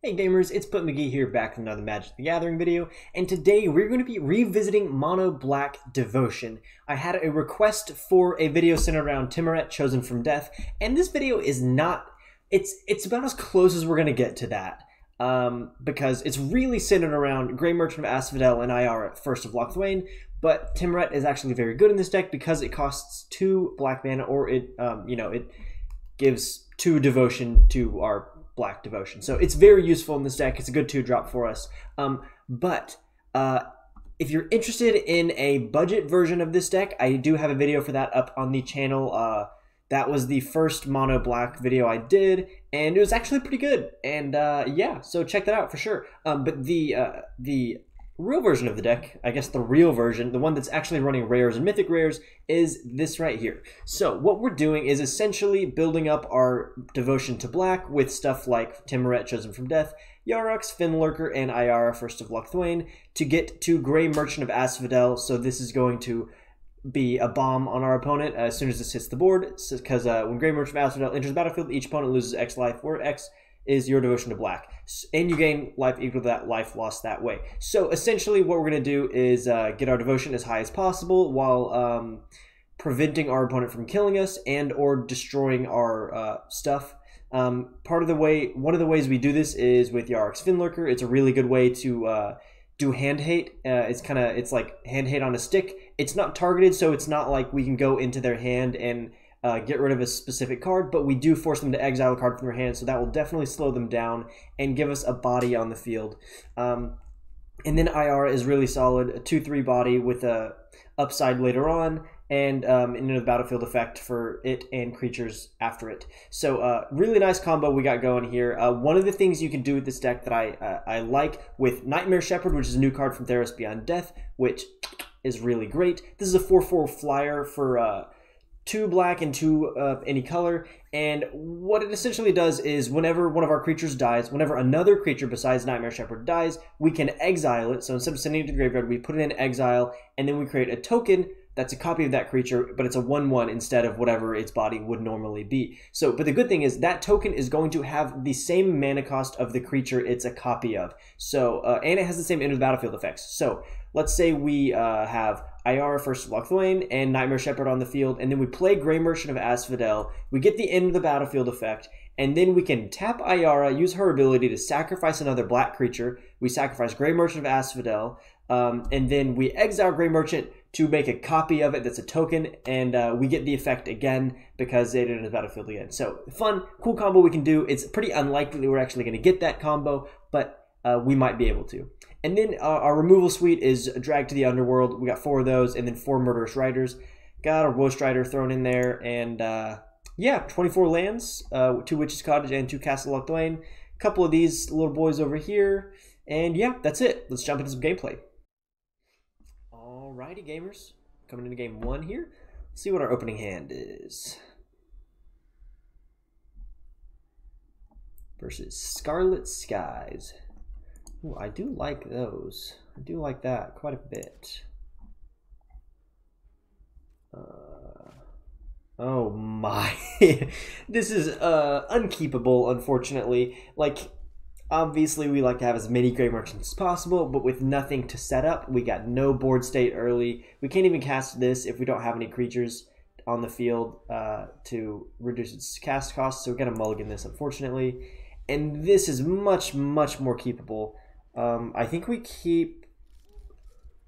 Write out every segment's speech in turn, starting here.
Hey gamers, it's MtG here back with another Magic the Gathering video, and today we're going to be revisiting Mono Black Devotion. I had a request for a video centered around Tymaret, Chosen from Death, and this video is not, it's about as close as we're going to get to that, because it's really centered around Grey Merchant of Asphodel and Ayara, First of Locthwain, but Tymaret is actually very good in this deck because it costs 2 black mana, or it, it gives 2 devotion to our black devotion. So it's very useful in this deck. It's a good 2-drop for us. But if you're interested in a budget version of this deck, I do have a video for that up on the channel. That was the first mono black video I did, and it was actually pretty good. And yeah, so check that out for sure. But the real version of the deck, I guess the real version, the one that's actually running rares and mythic rares, is this right here. So what we're doing is essentially building up our devotion to black with stuff like Tymaret, Chosen from Death, Yarok, Fenlurker, and Ayara, First of Locthwain, to get to Grey Merchant of Asphodel. So this is going to be a bomb on our opponent as soon as this hits the board, because when Grey Merchant of Asphodel enters the battlefield, each opponent loses X life, where X is your devotion to black, and you gain life equal to that life lost that way. So essentially what we're going to do is get our devotion as high as possible while preventing our opponent from killing us and or destroying our stuff. One of the ways we do this is with Yarok's Fenlurker. It's a really good way to do hand hate. It's like hand hate on a stick. It's not targeted, so it's not like we can go into their hand and get rid of a specific card, but we do force them to exile a card from their hand, so that will definitely slow them down and give us a body on the field. And then Ayara is really solid, a 2/3 body with a upside later on, and another battlefield effect for it and creatures after it. So really nice combo we got going here. One of the things you can do with this deck that I like with Nightmare Shepherd, which is a new card from Theros Beyond Death, which is really great. This is a 4/4 flyer for 2 black and 2 of any color, and what it essentially does is whenever one of our creatures dies, whenever another creature besides Nightmare Shepherd dies, we can exile it. So instead of sending it to the graveyard, we put it in exile, and then we create a token that's a copy of that creature, but it's a 1/1 instead of whatever its body would normally be. So, but the good thing is that token is going to have the same mana cost of the creature it's a copy of. So, and it has the same end of the battlefield effects. So, let's say we have Ayara, First of Locthwain, and Nightmare Shepherd on the field, and then we play Grey Merchant of Asphodel. We get the end of the battlefield effect, and then we can tap Ayara, use her ability to sacrifice another black creature. We sacrifice Grey Merchant of Asphodel, and then we exile Grey Merchant to make a copy of it that's a token, and we get the effect again because it enters the battlefield again. So fun, cool combo we can do. It's pretty unlikely that we're actually going to get that combo, but we might be able to. And then our removal suite is Drag to the Underworld. We got 4 of those, and then 4 Murderous Riders. Got our Woe Strider thrown in there, and yeah, 24 lands, 2 Witch's Cottage and 2 Castle Locthwain. A couple of these little boys over here, and yeah, that's it. Let's jump into some gameplay. Alrighty, gamers, coming into game 1 here. Let's see what our opening hand is. Versus Scarlet Skies. Ooh, I do like those. I do like that quite a bit. Oh my. This is unkeepable, unfortunately. Like, obviously we like to have as many Grey Merchants as possible, but with nothing to set up, we got no board state early. We can't even cast this if we don't have any creatures on the field to reduce its cast cost, so we gotta mulligan this, unfortunately. And this is much, much more keepable. I think we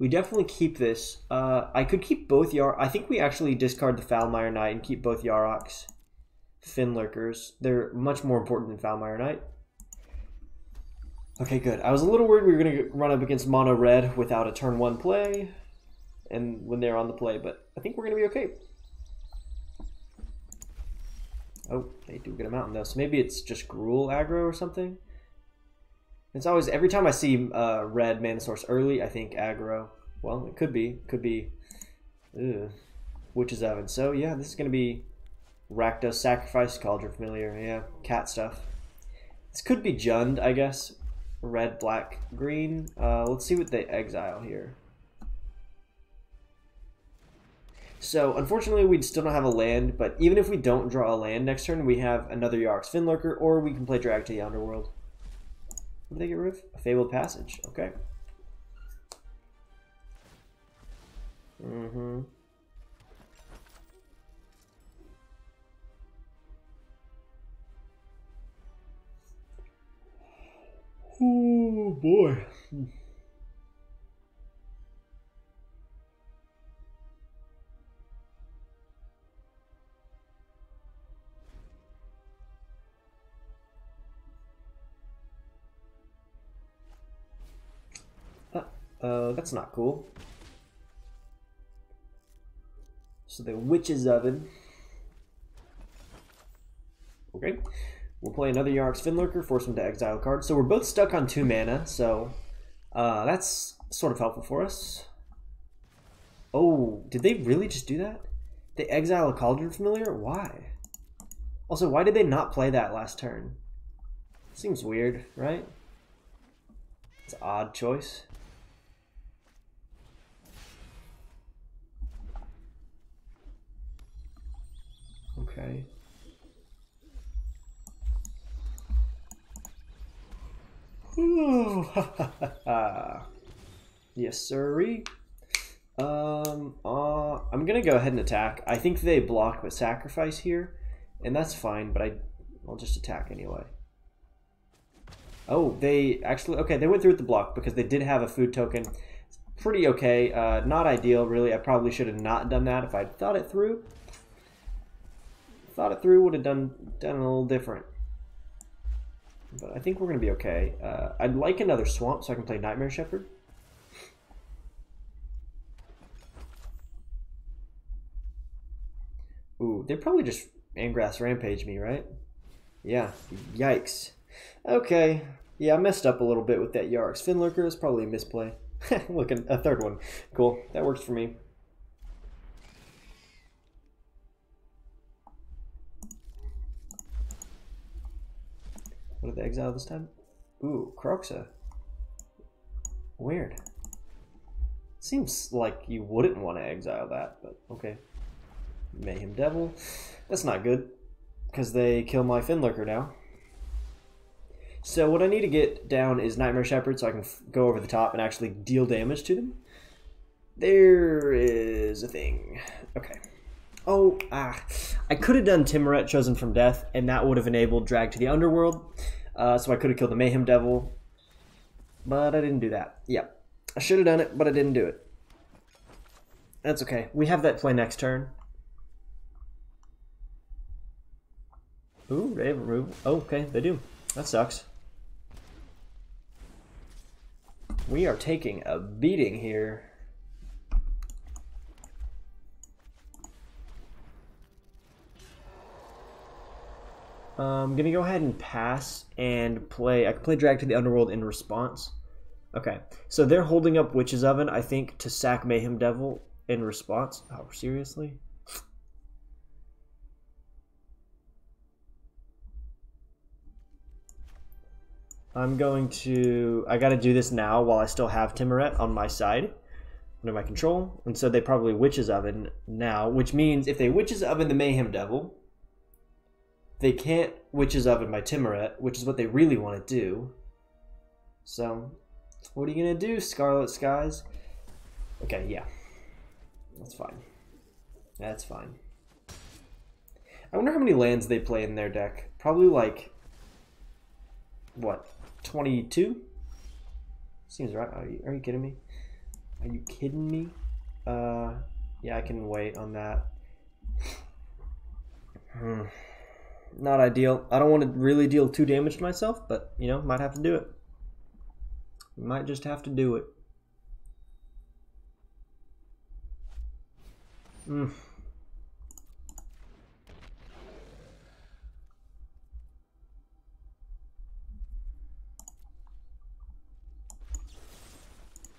definitely keep this. I could keep both I think we actually discard the Foulmire Knight and keep both Yarok's Fenlurkers. They're much more important than Foulmire Knight. Okay, good. I was a little worried we were going to run up against mono red without a turn 1 play, and when they're on the play, but I think we're going to be okay. Oh, they do get a mountain though, so maybe it's just Gruul aggro or something. It's always, every time I see red mana source early, I think aggro. Well, it could be. Witch's Oven. So yeah, this is going to be Rakdos Sacrifice, Cauldron Familiar, yeah, cat stuff. This could be Jund, I guess. Red, black, green. Let's see what they exile here. So, unfortunately, we still don't have a land, but even if we don't draw a land next turn, we have another Yarok's Fenlurker, or we can play Drag to the Underworld. What did they get rid of? A Fabled Passage. Okay. Mm-hmm. Oh boy. That's not cool. So the Witch's Oven. Okay. We'll play another Yarok's Fenlurker, force him to exile a card. So we're both stuck on 2 mana, so that's sort of helpful for us. Oh, did they really just do that? They exile a Cauldron Familiar? Why? Also, why did they not play that last turn? Seems weird, right? It's an odd choice. Okay. Yes, sirree. I'm gonna go ahead and attack. I think they block with sacrifice here, and that's fine, but I'll just attack anyway. Oh, they actually, okay, they went through with the block because they did have a food token. It's pretty okay. Not ideal, really. I probably should have not done that if I'd thought it through. Thought it through, would have done a little different. But I think we're going to be okay. I'd like another swamp so I can play Nightmare Shepherd. Ooh, they probably just Angrass Rampage me, right? Yeah, yikes. Okay, yeah, I messed up a little bit with that Yarok's Fenlurker. It's probably a misplay. Look, a third one. Cool, that works for me. What did they exile this time? Ooh, Croxa. Weird. Seems like you wouldn't want to exile that, but okay. Mayhem Devil. That's not good, because they kill my Fenlurker now. So what I need to get down is Nightmare Shepherd so I can go over the top and actually deal damage to them. There is a thing. Okay. Oh, I could have done Tymaret, Chosen from Death, and that would have enabled Drag to the Underworld. So I could have killed the Mayhem Devil, but I didn't do that. Yep. I should have done it, but I didn't do it. That's okay. We have that play next turn. Ooh, they have removed. Oh, okay, they do. That sucks. We are taking a beating here. I'm gonna go ahead and pass and play. I can play Drag to the Underworld in response. Okay, so they're holding up Witch's Oven, I think, to sack Mayhem Devil in response. Oh, seriously? I'm going to... I gotta do this now while I still have Tymaret on my side, under my control. And so they probably Witch's Oven now, which means if they Witch's Oven the Mayhem Devil, they can't Witch's Oven my Tymaret, which is what they really want to do. So, what are you going to do, Scarlet Skies? Okay, yeah. That's fine. That's fine. I wonder how many lands they play in their deck. Probably like, what, 22? Seems right. Are you kidding me? Are you kidding me? Yeah, I can wait on that. Not ideal. I don't want to really deal 2 damage to myself, but, you know, might have to do it. Might just have to do it.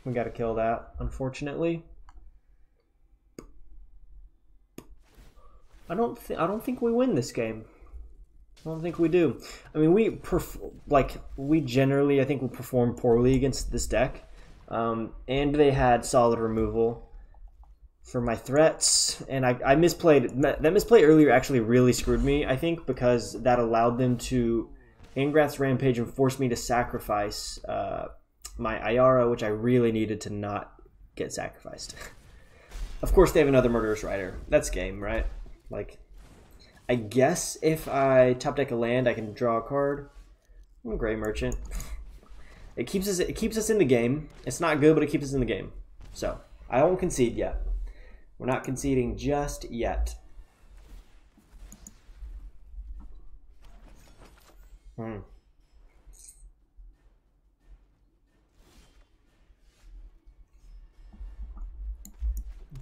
We gotta kill that, unfortunately. I don't think we win this game. I don't think we do. I mean, we generally, I think, will perform poorly against this deck. And they had solid removal for my threats, and I misplayed. That misplay earlier actually really screwed me, I think, because that allowed them to Angrath's Rampage and forced me to sacrifice my Ayara, which I really needed to not get sacrificed. Of course, they have another Murderous Rider. That's game, right? Like, I guess if I top deck a land, I can draw a card. Gray Merchant. It keeps us in the game. It's not good, but it keeps us in the game. So I won't concede yet. We're not conceding just yet.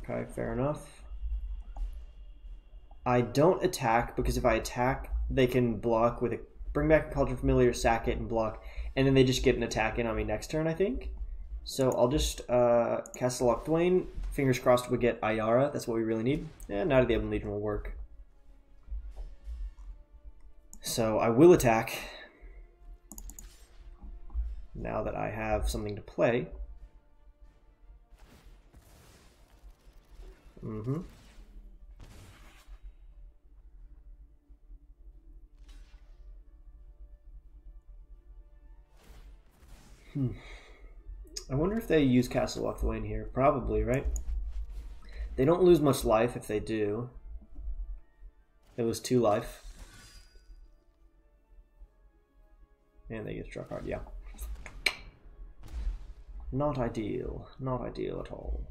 Okay, fair enough. I don't attack because if I attack, they can block with a bring back a Cauldron Familiar, sack it, and block, and then they just get an attack in on me next turn, I think. So I'll just Castle Locthwain. Fingers crossed we get Ayara. That's what we really need. And Knight of the Ebon Legion will work. So I will attack now that I have something to play. I wonder if they use Castle Locthwain here. Probably, right? They don't lose much life if they do. It was 2 life. And they get to draw a card, yeah. Not ideal. Not ideal at all.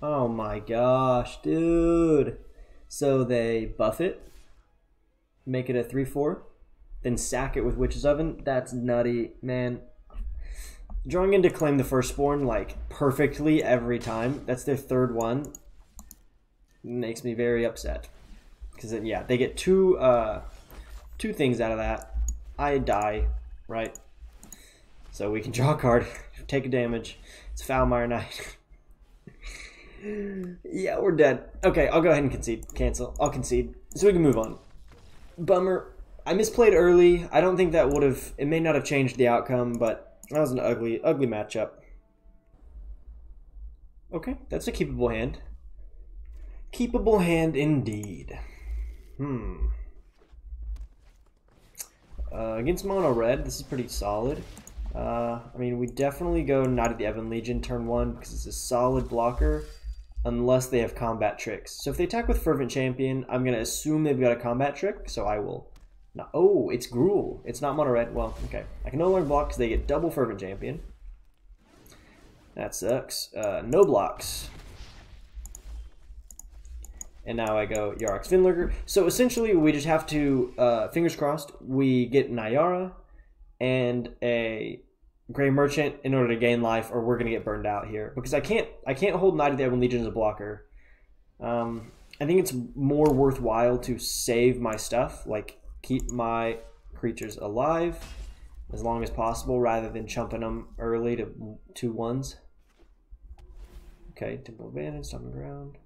Oh my gosh, dude. So they buff it, make it a 3/4, then sack it with Witch's Oven. That's nutty, man. Drawing in to claim the Firstborn like perfectly every time. That's their 3rd one. Makes me very upset. Because yeah, they get two things out of that. I die, right? So we can draw a card, take a damage. It's Foulmire Knight. Yeah, we're dead. Okay, I'll go ahead and concede. Cancel. I'll concede. So we can move on. Bummer. I misplayed early. I don't think that would have... It may not have changed the outcome, but that was an ugly matchup. Okay, that's a keepable hand. Keepable hand indeed. Against mono red, this is pretty solid. I mean, we definitely go Knight of the Ebon Legion turn 1 because it's a solid blocker. Unless they have combat tricks. So if they attack with Fervent Champion, I'm going to assume they've got a combat trick, so I will not. Oh, it's Gruul. It's not mono red. Well, okay. I can no longer block because they get double Fervent Champion. That sucks. No blocks. And now I go Yarok's Fenlurker. So essentially, we just have to, fingers crossed, we get an Ayara and a Gray Merchant in order to gain life, or we're gonna get burned out here because I can't hold Knight of the Ebon Legion as a blocker. I think it's more worthwhile to save my stuff, like keep my creatures alive as long as possible rather than chumping them early to 2/1s. Okay, Temple Abandoned, Stomping Ground.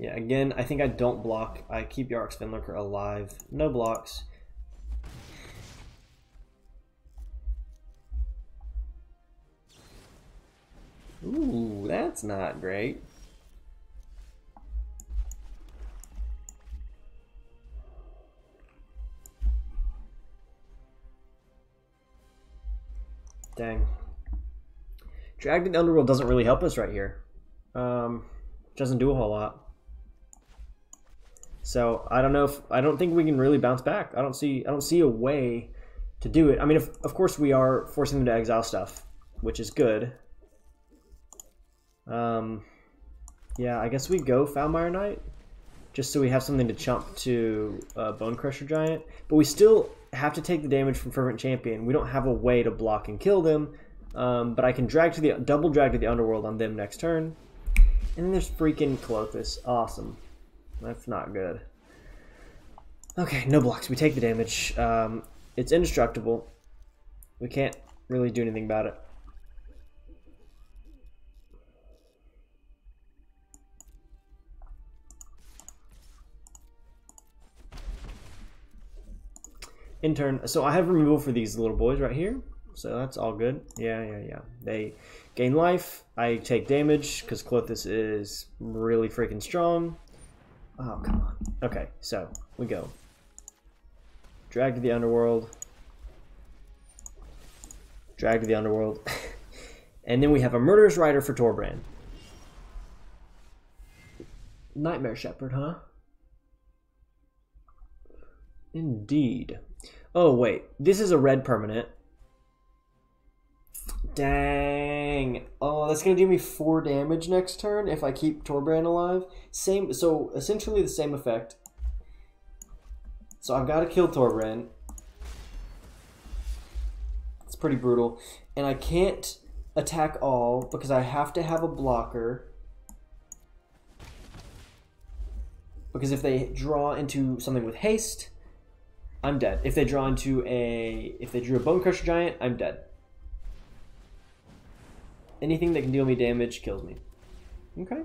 Yeah, again, I think I don't block. I keep Yarok's Fenlurker alive. No blocks. Ooh, that's not great. Dang. Dragged in the Underworld doesn't really help us right here. Doesn't do a whole lot. So I don't think we can really bounce back. I don't see a way to do it. I mean, of course we are forcing them to exile stuff, which is good. Yeah, I guess we go Foulmire Knight just so we have something to chump to Bone Crusher Giant, but we still have to take the damage from Fervent Champion. We don't have a way to block and kill them, but I can double drag to the Underworld on them next turn. And then there's freaking Colossus. Awesome. That's not good. Okay, no blocks. We take the damage. It's indestructible. We can't really do anything about it. In turn, so I have removal for these little boys right here. So that's all good. Yeah. They gain life. I take damage because Clothis is really freaking strong. Oh, come on. Okay, so we go. Drag to the Underworld. Drag to the Underworld. And then we have a Murderous Rider for Torbrand. Nightmare Shepherd, huh? Indeed. Oh, wait. This is a red permanent. Dang. Oh, that's going to do me 4 damage next turn if I keep Torbrand alive. Same. So, essentially the same effect. So, I've got to kill Torbrand. It's pretty brutal. And I can't attack all because I have to have a blocker. Because if they draw into something with haste, I'm dead. If they draw into if they drew a Bone Crusher Giant, I'm dead. Anything that can deal me damage kills me. Okay.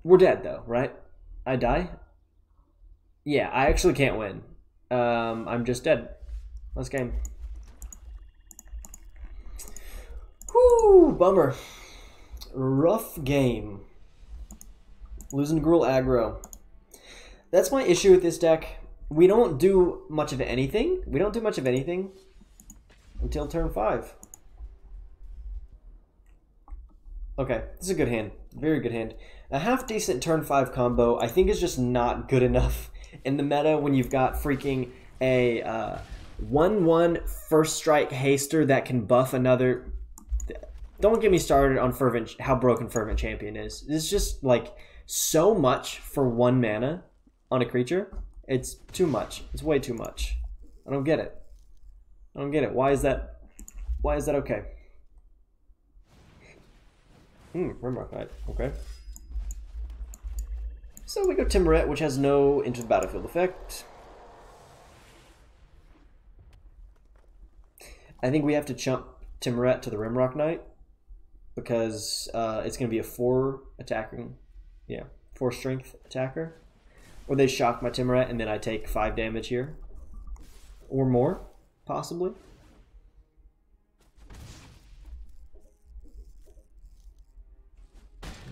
We're dead though, right? I die? Yeah, I actually can't win. I'm just dead. Last game. Whoo, bummer. Rough game. Losing to Gruul aggro. That's my issue with this deck. We don't do much of anything. We don't do much of anything until turn 5. Okay, this is a good hand. Very good hand. A half-decent turn 5 combo I think is just not good enough in the meta when you've got freaking a 1/1 first strike haster that can buff another. Don't get me started on how broken Fervent Champion is. It's just like so much for 1 mana on a creature. It's too much. It's way too much. I don't get it. I don't get it. Why is that okay? Foulmire Knight. Okay. So we go Tymaret, which has no into the battlefield effect. I think we have to chump Tymaret to the Rimrock Knight because it's going to be a 4 attacking, 4 strength attacker. Or they shock my Tymaret and then I take 5 damage here. Or more, possibly.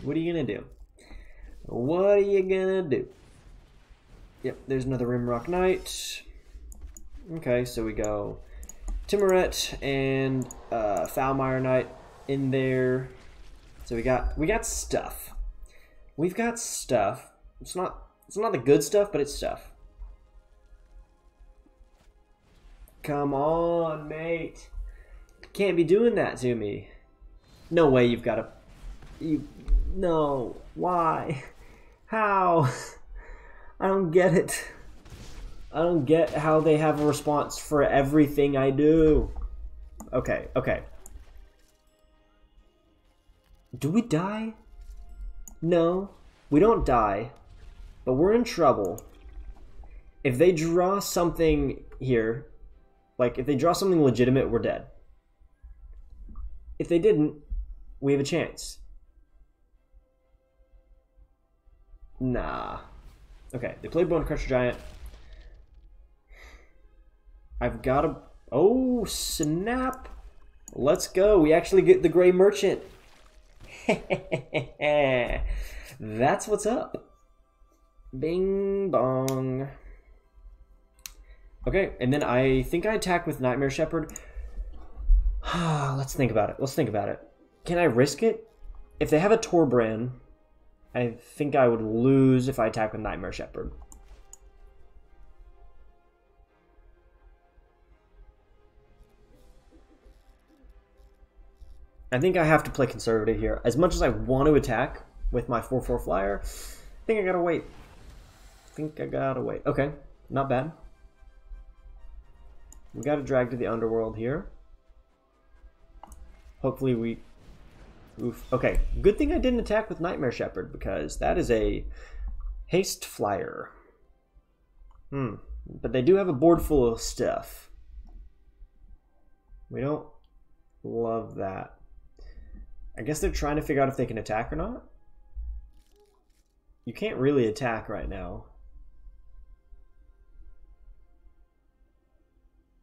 What are you going to do? What are you going to do? Yep, there's another Rimrock Knight. Okay, so we go Tymaret and Foulmire Knight in there. So we got stuff. We've got stuff. It's not the good stuff, but it's stuff. Come on, mate. You can't be doing that to me. No way you've got a... No. Why? How? I don't get it. I don't get how they have a response for everything I do. Okay, okay. Do we die? No, we don't die. But we're in trouble. If they draw something here, like if they draw something legitimate, we're dead. If they didn't, we have a chance. Nah. Okay, they played Bone Crusher Giant. I've got a... Oh, snap. Let's go. We actually get the Gray Merchant. That's what's up. Bing bong. Okay, and then I think I attack with Nightmare Shepherd. Let's think about it. Let's think about it. Can I risk it? If they have a Torbrand, I think I would lose if I attack with Nightmare Shepherd. I think I have to play conservative here. As much as I want to attack with my 4/4 flyer, I think I gotta wait. Okay, not bad. We got to drag to the Underworld here. Hopefully we... Oof. Okay, good thing I didn't attack with Nightmare Shepherd because that is a haste flyer. But they do have a board full of stuff. We don't love that. I guess they're trying to figure out if they can attack or not. You can't really attack right now.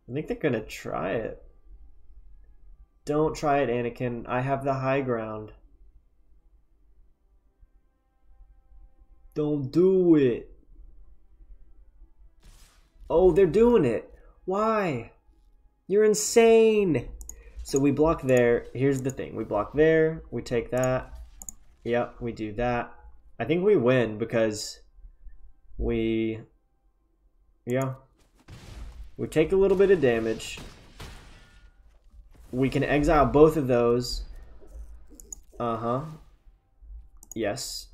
I think they're gonna try it. Don't try it, Anakin. I have the high ground. Don't do it. Oh, they're doing it. Why? You're insane. So we block there. Here's the thing. We block there. We take that. Yep, we do that. I think we win because we... Yeah. We take a little bit of damage. We can exile both of those. Uh-huh. Yes.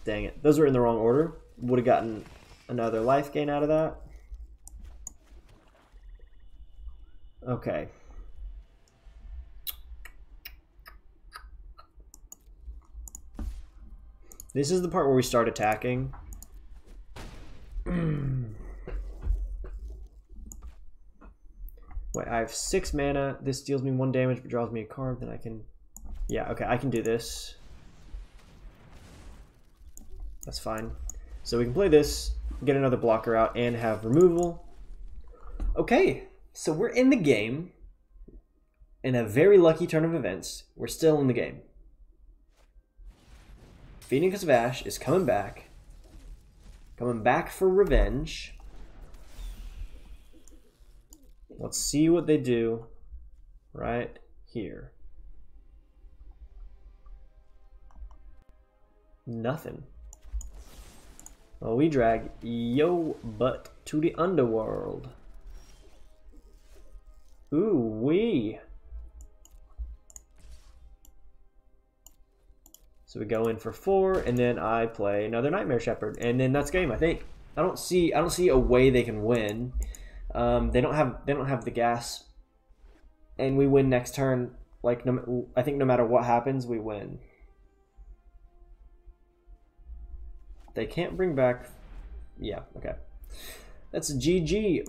Dang it. Those were in the wrong order. Would have gotten another life gain out of that. Okay. This is the part where we start attacking. Wait, I have 6 mana. This deals me 1 damage but draws me a card. Then I can... Yeah, okay, I can do this. That's fine. So we can play this, get another blocker out, and have removal. Okay, so we're in the game. In a very lucky turn of events, we're still in the game. Phoenix of Ash is coming back. Coming back for revenge. Let's see what they do right here. Nothing. Well, we drag yo butt to the Underworld. Ooh wee. So we go in for 4, and then I play another Nightmare Shepherd, and then that's game. I think. I don't see a way they can win. They don't have the gas, and we win next turn. Like I think no matter what happens, we win. They can't bring back. Yeah, okay. That's a GG.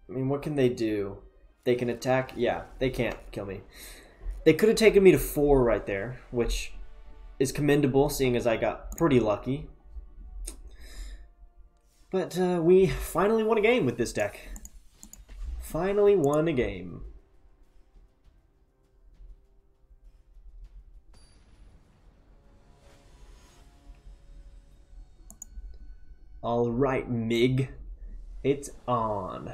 I mean, what can they do? They can attack. Yeah, they can't kill me. They could have taken me to 4 right there, which is commendable, seeing as I got pretty lucky. But we finally won a game with this deck. Finally won a game. All right, Mig. It's on.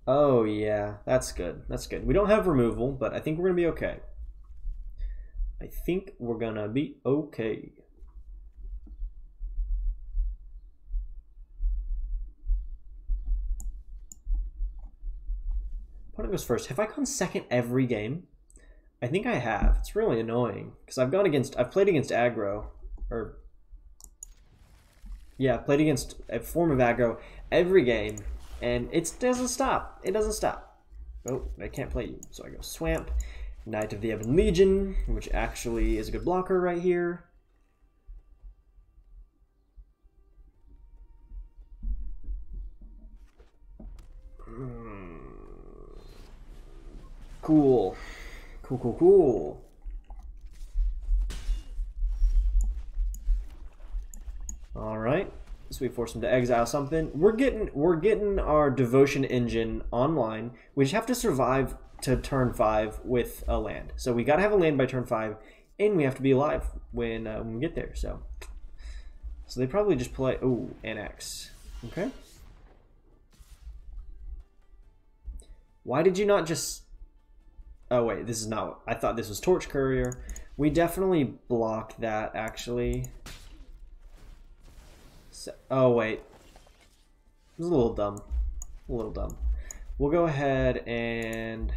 Oh, yeah. That's good. That's good. We don't have removal, but I think we're going to be okay. I think we're going to be okay. Opponent goes first. Have I gone second every game? I think I have. It's really annoying because I've played against aggro, or yeah, played against a form of aggro every game, and it doesn't stop. It doesn't stop. Oh, I can't play you, so I go Swamp, Knight of the Ebon Legion, which actually is a good blocker right here. Cool. Cool, cool, cool. All right. So we force him to exile something. We're getting our devotion engine online. We just have to survive to turn 5 with a land. So we gotta have a land by turn 5, and we have to be alive when we get there. So they probably just play. Ooh, NX. Okay. Why did you not just? Oh wait, this is not. I thought this was Torch Courier. We definitely blocked that actually. So, oh wait, it was a little dumb. A little dumb. We'll go ahead and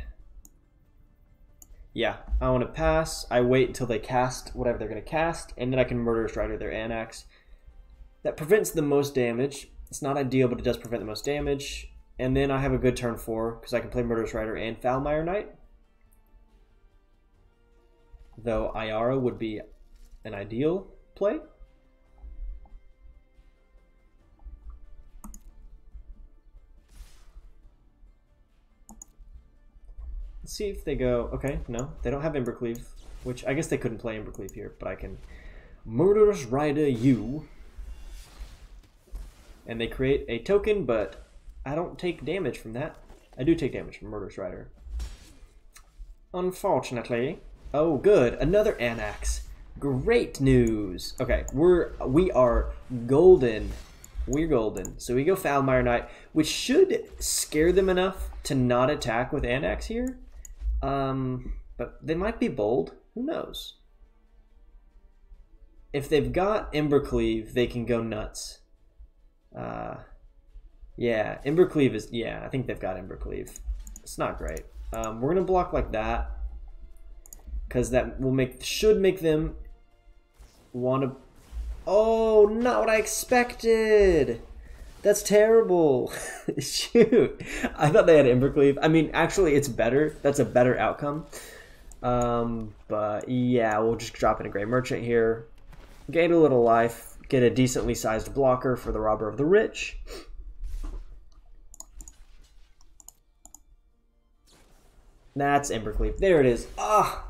yeah, I want to pass. I wait until they cast whatever they're going to cast, and then I can Murderous Rider their Anax. That prevents the most damage. It's not ideal, but it does prevent the most damage. And then I have a good turn 4 because I can play Murderous Rider and Foulmire Knight. Though Ayara would be an ideal play. Let's see if they go... Okay, no, they don't have Embercleave, which I guess they couldn't play Embercleave here, but I can Murderous Rider you. And they create a token, but I don't take damage from that. I do take damage from Murderous Rider. Unfortunately. Oh, good. Another Anax. Great news. Okay, we are golden. We're golden. So we go Foulmire Knight, which should scare them enough to not attack with Anax here. But they might be bold. Who knows? If they've got Embercleave, they can go nuts. Yeah, Embercleave is... Yeah, I think they've got Embercleave. It's not great. We're going to block like that. Because that will should make them want to... Oh, not what I expected! That's terrible. Shoot. I thought they had Embercleave. I mean, actually, it's better. That's a better outcome. But yeah, we'll just drop in a Grey Merchant here. Gain a little life. Get a decently sized blocker for the Robber of the Rich. That's Embercleave. There it is. Ah!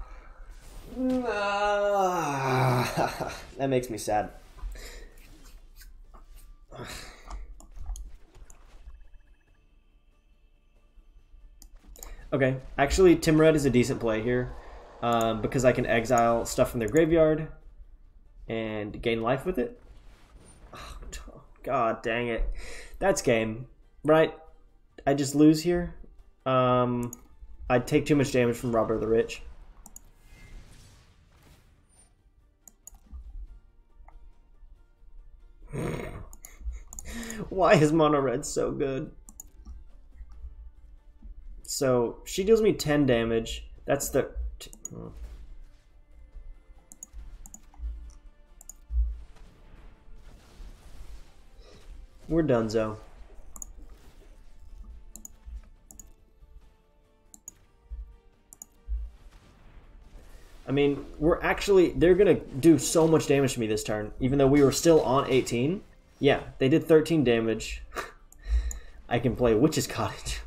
That makes me sad. Okay, actually, Tymaret is a decent play here because I can exile stuff from their graveyard and gain life with it. Oh, God dang it. That's game, right? I just lose here. I'd take too much damage from Robber of the Rich. Why is Mono Red so good? So she deals me 10 damage. That's the... We're donezo. I mean, they're gonna do so much damage to me this turn, even though we were still on 18. Yeah, they did 13 damage. I can play Witch's Cottage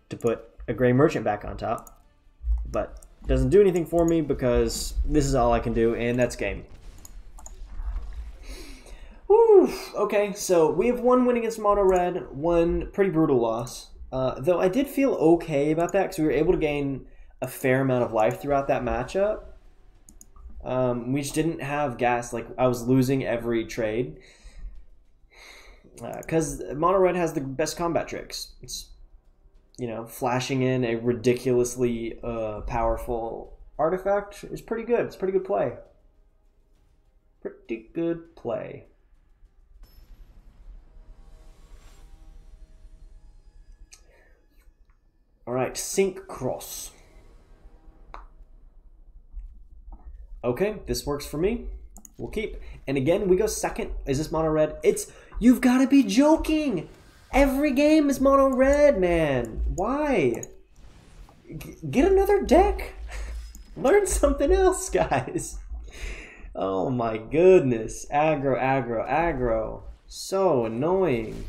to put a Grey Merchant back on top, but it doesn't do anything for me because this is all I can do, and that's game. Whew. Okay, so we have one win against Mono Red, one pretty brutal loss. Though I did feel okay about that because we were able to gain a fair amount of life throughout that matchup. We just didn't have gas. Like, I was losing every trade. Because Mono Red has the best combat tricks. It's, you know, flashing in a ridiculously powerful artifact is pretty good. It's pretty good play. Pretty good play. Alright, Sync Cross. Okay, this works for me. We'll keep. And again, we go second. Is this Mono Red? You've got to be joking! Every game is Mono Red, man. Why? Get another deck. Learn something else, guys. Oh my goodness. Aggro, aggro, aggro. So annoying.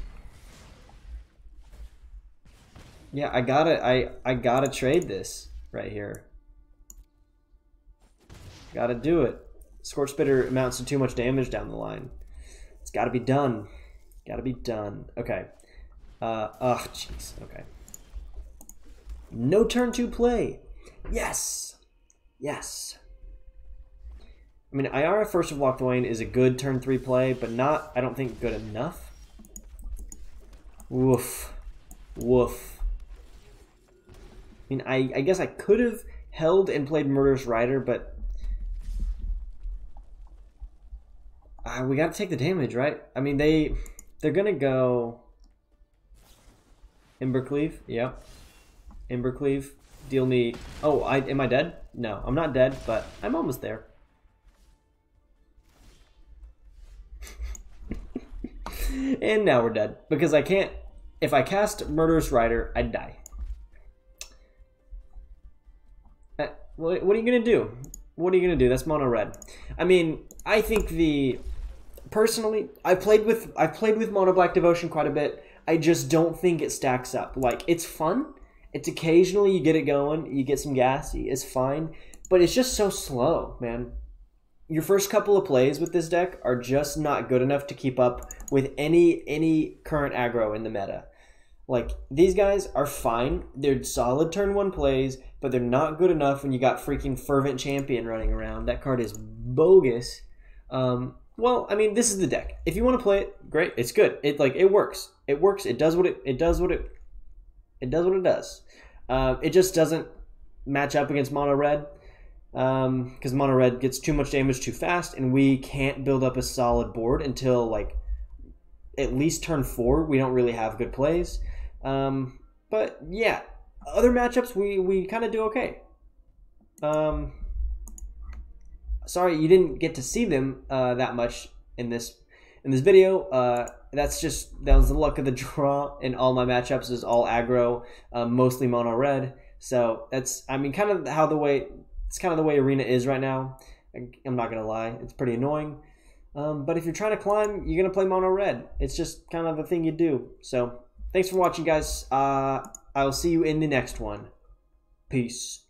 Yeah, I gotta trade this right here. Gotta do it. Scorch Spitter amounts to too much damage down the line. It's gotta be done. Gotta be done. Okay. Oh, jeez. Okay. No turn 2 play. Yes. Yes. I mean, Ayara First of Locthwain is a good turn 3 play, but not, I don't think, good enough. Woof. Woof. I mean, I guess I could have held and played Murderous Rider, but we got to take the damage, right? I mean, they're gonna go Embercleave. Yep, Embercleave. Deal me. Oh, am I dead? No, I'm not dead, but I'm almost there. And now we're dead because I can't If I cast Murderous Rider, I'd die. What are you gonna do? What are you gonna do? That's mono red. I mean, I think personally, I've played with mono black devotion quite a bit. I just don't think it stacks up. Like, it's fun. It's occasionally you get it going, you get some gas, it's fine, but it's just so slow, man. Your first couple of plays with this deck are just not good enough to keep up with any current aggro in the meta. Like, these guys are fine. They're solid turn 1 plays, but they're not good enough when you got freaking Fervent Champion running around. That card is bogus. Well, I mean, this is the deck. If you want to play it, great. It's good. It works. It works. It does what it does. It just doesn't match up against mono red, because mono red gets too much damage too fast, and we can't build up a solid board until like at least turn 4. We don't really have good plays. But yeah, other matchups we kind of do okay. Sorry you didn't get to see them that much in this video. That was the luck of the draw. In all my matchups is all aggro, mostly mono red. So that's, I mean, kind of the way Arena is right now. I'm not gonna lie, it's pretty annoying. But if you're trying to climb, you're gonna play mono red. It's just kind of the thing you do. So thanks for watching, guys. I'll see you in the next one. Peace.